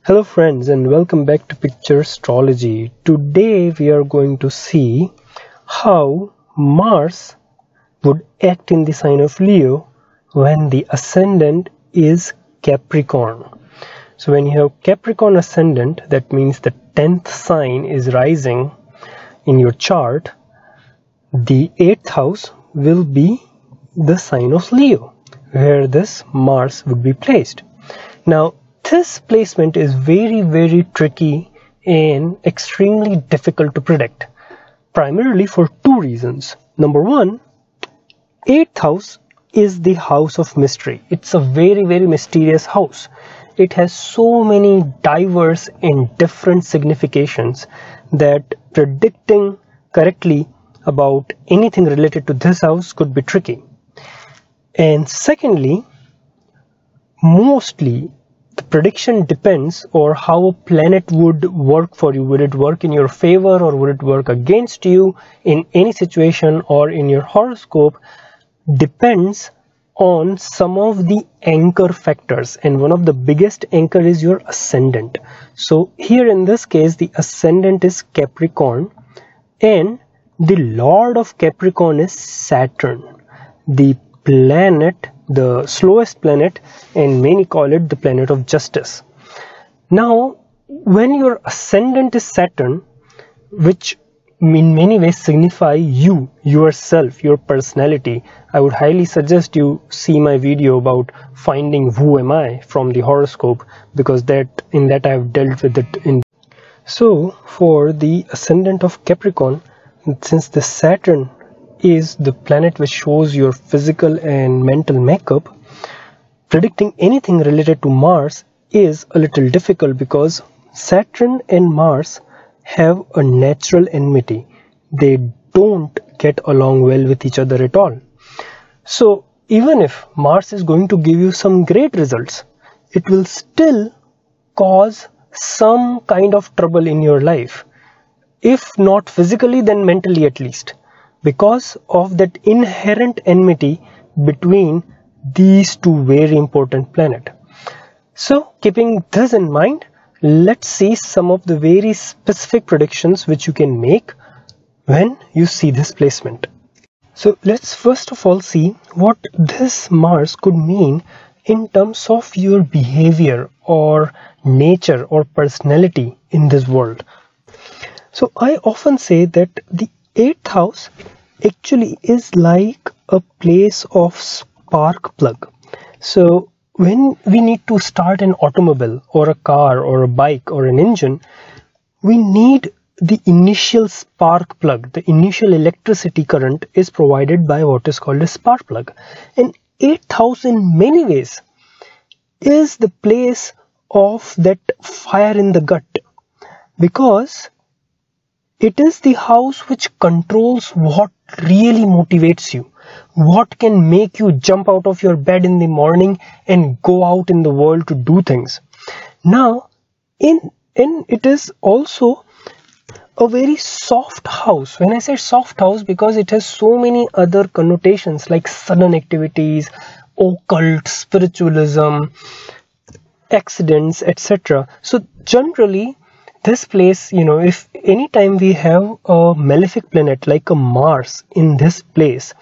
Hello friends, and welcome back to Picture Astrology. Today we are going to see how Mars would act in the sign of Leo when the ascendant is Capricorn. So when you have Capricorn Ascendant, that means the 10th sign is rising in your chart. The 8th house will be the sign of Leo, where this Mars would be placed. Now this placement is very tricky and extremely difficult to predict, primarily for two reasons. Number one, 8th house is the house of mystery. It's a very mysterious house. It has so many diverse and different significations that predicting correctly about anything related to this house could be tricky. And secondly, mostly the prediction depends on how a planet would work for you. Would it work in your favor or would it work against you in any situation, or in your horoscope depends on some of the anchor factors, and one of the biggest anchor is your ascendant. So here in this case the ascendant is Capricorn and the lord of Capricorn is Saturn, the planet, the slowest planet, and many call it the planet of justice. Now when your ascendant is Saturn, which in many ways signify you, yourself, your personality, I would highly suggest you see my video about finding who am I from the horoscope, because in that I have dealt with it. So for the ascendant of Capricorn, since the Saturn is the planet which shows your physical and mental makeup, predicting anything related to Mars is a little difficult because Saturn and Mars have a natural enmity. They don't get along well with each other at all. So even if Mars is going to give you some great results, it will still cause some kind of trouble in your life. If not physically, then mentally at least, because of that inherent enmity between these two very important planets. So keeping this in mind, let's see some of the very specific predictions which you can make when you see this placement. So let's first of all see what this Mars could mean in terms of your behavior or nature or personality in this world. So I often say that the 8th house actually is like a place of spark plug. So when we need to start an automobile or a car or a bike or an engine, we need the initial spark plug. The initial electricity current is provided by what is called a spark plug. And 8th house in many ways is the place of that fire in the gut, because it is the house which controls what really motivates you, what can make you jump out of your bed in the morning and go out in the world to do things. Now, it is also a very soft house. When I say soft house, because it has so many other connotations like sudden activities, occult, spiritualism, accidents, etc. So generally, this place, if anytime we have a malefic planet like a Mars in this place,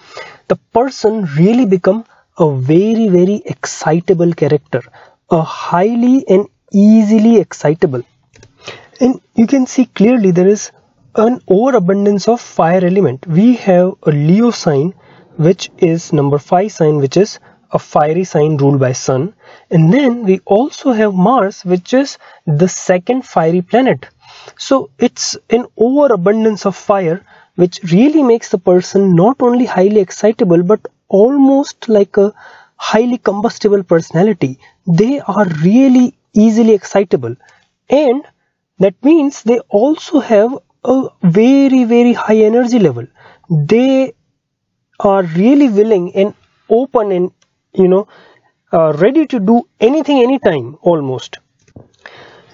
the person really become a very excitable character, a highly and easily excitable. And you can see clearly there is an overabundance of fire element. We have a Leo sign, which is number 5 sign, which is a fiery sign ruled by Sun, and then we also have Mars, which is the second fiery planet. So it's an overabundance of fire, which really makes the person not only highly excitable but almost like a highly combustible personality. They are really easily excitable, and that means they also have a very high energy level. They are really willing and open and ready to do anything anytime almost.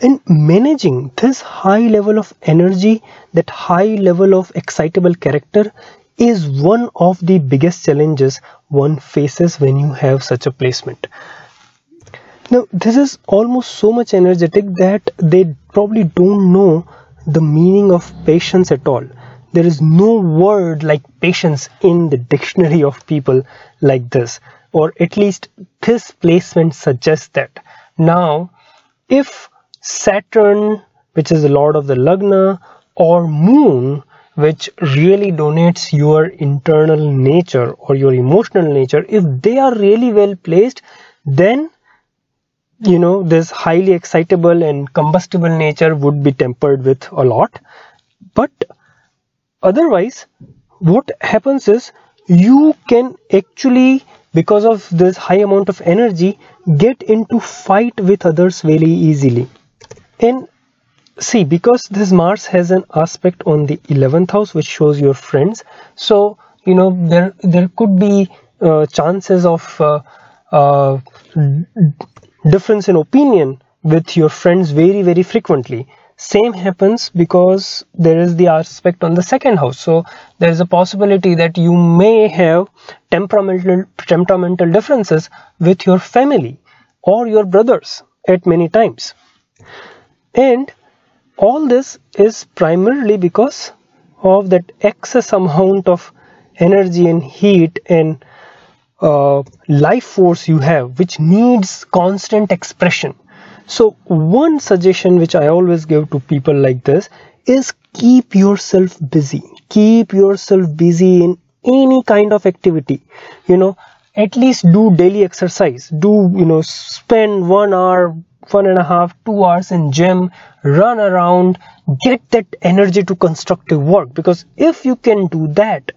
And managing this high level of energy, that high level of excitable character, is one of the biggest challenges one faces when you have such a placement. Now this is almost so much energetic that they probably don't know the meaning of patience at all. There is no word like patience in the dictionary of people like this, or at least this placement suggests that. Now if Saturn, which is the lord of the Lagna, or Moon, which really donates your internal nature or your emotional nature, if they are really well placed, then this highly excitable and combustible nature would be tempered with a lot. But otherwise, what happens is you can actually, because of this high amount of energy, get into fight with others very easily. And see, because this Mars has an aspect on the 11th house, which shows your friends, so there could be chances of difference in opinion with your friends very frequently. Same happens because there is the aspect on the 2nd house, so there is a possibility that you may have temperamental differences with your family or your brothers at many times. And all this is primarily because of that excess amount of energy and heat and life force you have, which needs constant expression. So one suggestion which I always give to people like this is keep yourself busy. Keep yourself busy in any kind of activity. At least do daily exercise. Do, spend 1 hour, 1.5, 2 hours in gym, run around, get that energy to constructive work. Because if you can do that,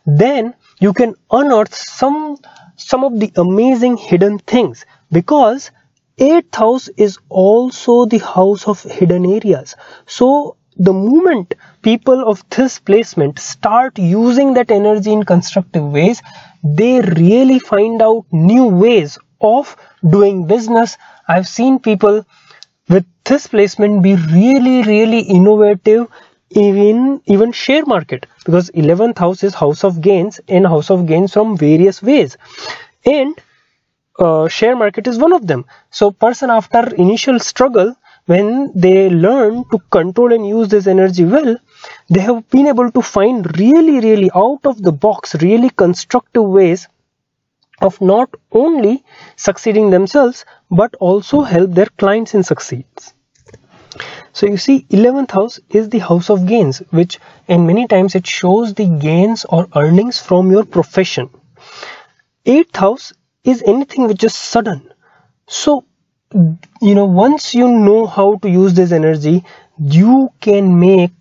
then you can unearth some of the amazing hidden things, because 8th house is also the house of hidden areas. So the moment people of this placement start using that energy in constructive ways, they really find out new ways of doing business. I've seen people with this placement be really innovative, even share market, because 11th house is house of gains, and house of gains from various ways, and share market is one of them. So person, after initial struggle, when they learn to control and use this energy well, they have been able to find really out of the box, really constructive ways of not only succeeding themselves but also help their clients in succeeds. So you see, 11th house is the house of gains, which, and many times it shows the gains or earnings from your profession. 8th house is anything which is sudden. So once you know how to use this energy, you can make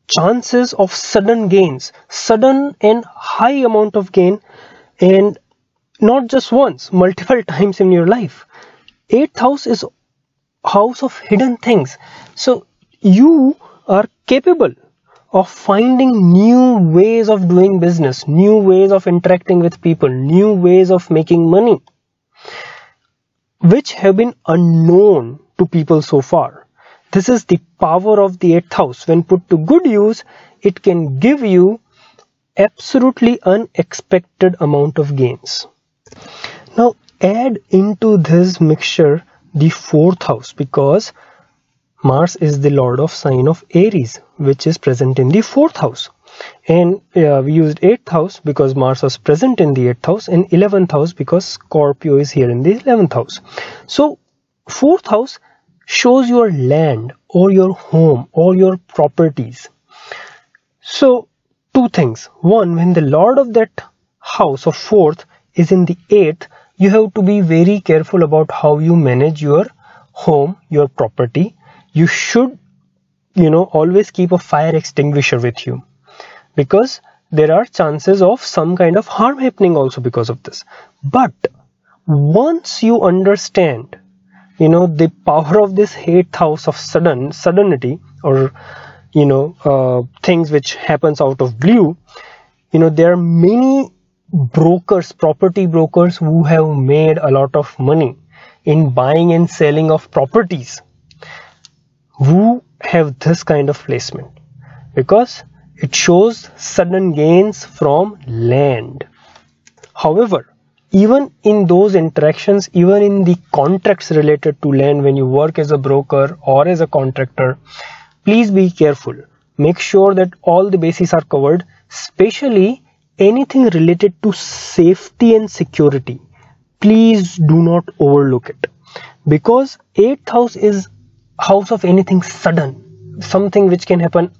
chances of sudden gains, sudden and high amount of gain, and not just once, multiple times in your life. 8th house is house of hidden things. So you are capable of finding new ways of doing business, new ways of interacting with people, new ways of making money, which have been unknown to people so far. This is the power of the 8th house. When put to good use, it can give you absolutely unexpected amount of gains. Now add into this mixture the 4th house, because Mars is the lord of sign of Aries, which is present in the 4th house. And we used 8th house because Mars was present in the 8th house, and 11th house because Scorpio is here in the 11th house. So 4th house shows your land or your home or your properties. So two things. One, when the lord of that house of 4th is in the 8th, you have to be very careful about how you manage your home, your property. You should, always keep a fire extinguisher with you, because there are chances of some kind of harm happening also because of this. But once you understand, the power of this 8th house of suddenity, or, things which happens out of blue, there are many brokers, property brokers, who have made a lot of money in buying and selling of properties, who have this kind of placement, because it shows sudden gains from land. However, even in those interactions, even in the contracts related to land, when you work as a broker or as a contractor, please be careful. Make sure that all the bases are covered, especially anything related to safety and security. Please do not overlook it, because 8th house is house of anything sudden, something which can happen,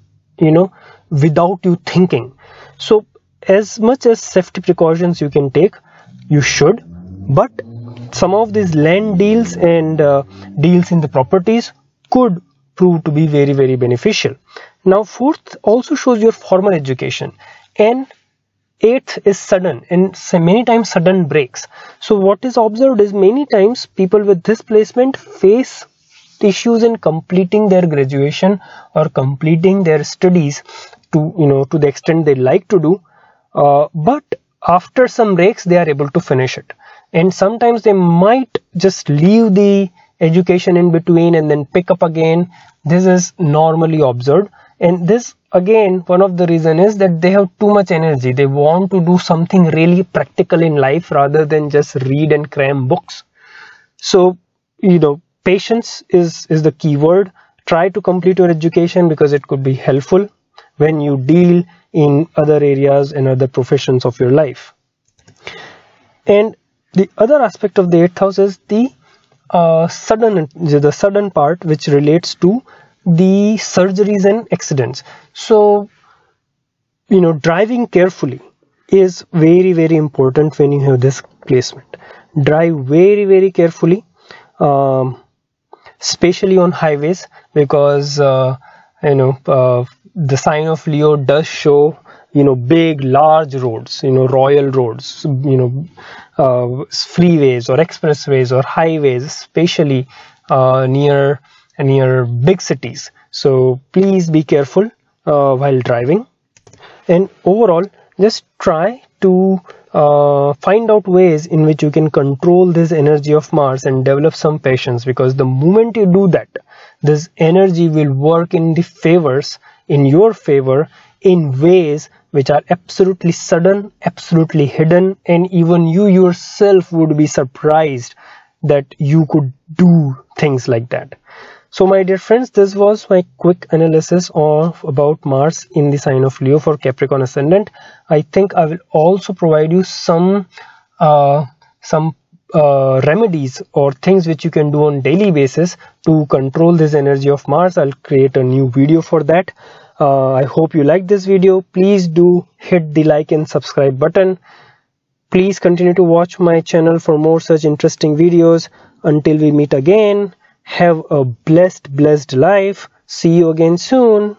without you thinking. So as much as safety precautions you can take, you should, but some of these land deals and deals in the properties could prove to be very, very beneficial. Now 4th also shows your formal education, and 8th is sudden, and many times sudden breaks. So what is observed is many times people with this placement face issues in completing their graduation or completing their studies to the extent they like to do, but after some breaks they are able to finish it, and sometimes they might just leave the education in between and then pick up again. This is normally observed, and this again, one of the reasons is that they have too much energy. They want to do something really practical in life rather than just read and cram books. So patience is the key word. Try to complete your education, because it could be helpful when you deal in other areas and other professions of your life. And the other aspect of the 8th house is the sudden part, which relates to the surgeries and accidents. So driving carefully is very, very important when you have this placement. Drive very, very carefully, especially on highways, because the sign of Leo does show big, large roads, royal roads, freeways or expressways or highways, especially near big cities. So please be careful while driving, and overall just try to find out ways in which you can control this energy of Mars and develop some patience, because the moment you do that, this energy will work in your favor in ways which are absolutely sudden, absolutely hidden, and even you yourself would be surprised that you could do things like that. So my dear friends, this was my quick analysis about Mars in the sign of Leo for Capricorn Ascendant. I think I will also provide you some remedies or things which you can do on daily basis to control this energy of Mars. I'll create a new video for that. I hope you like this video. Please do hit the like and subscribe button. Please continue to watch my channel for more such interesting videos. Until we meet again, have a blessed life. See you again soon.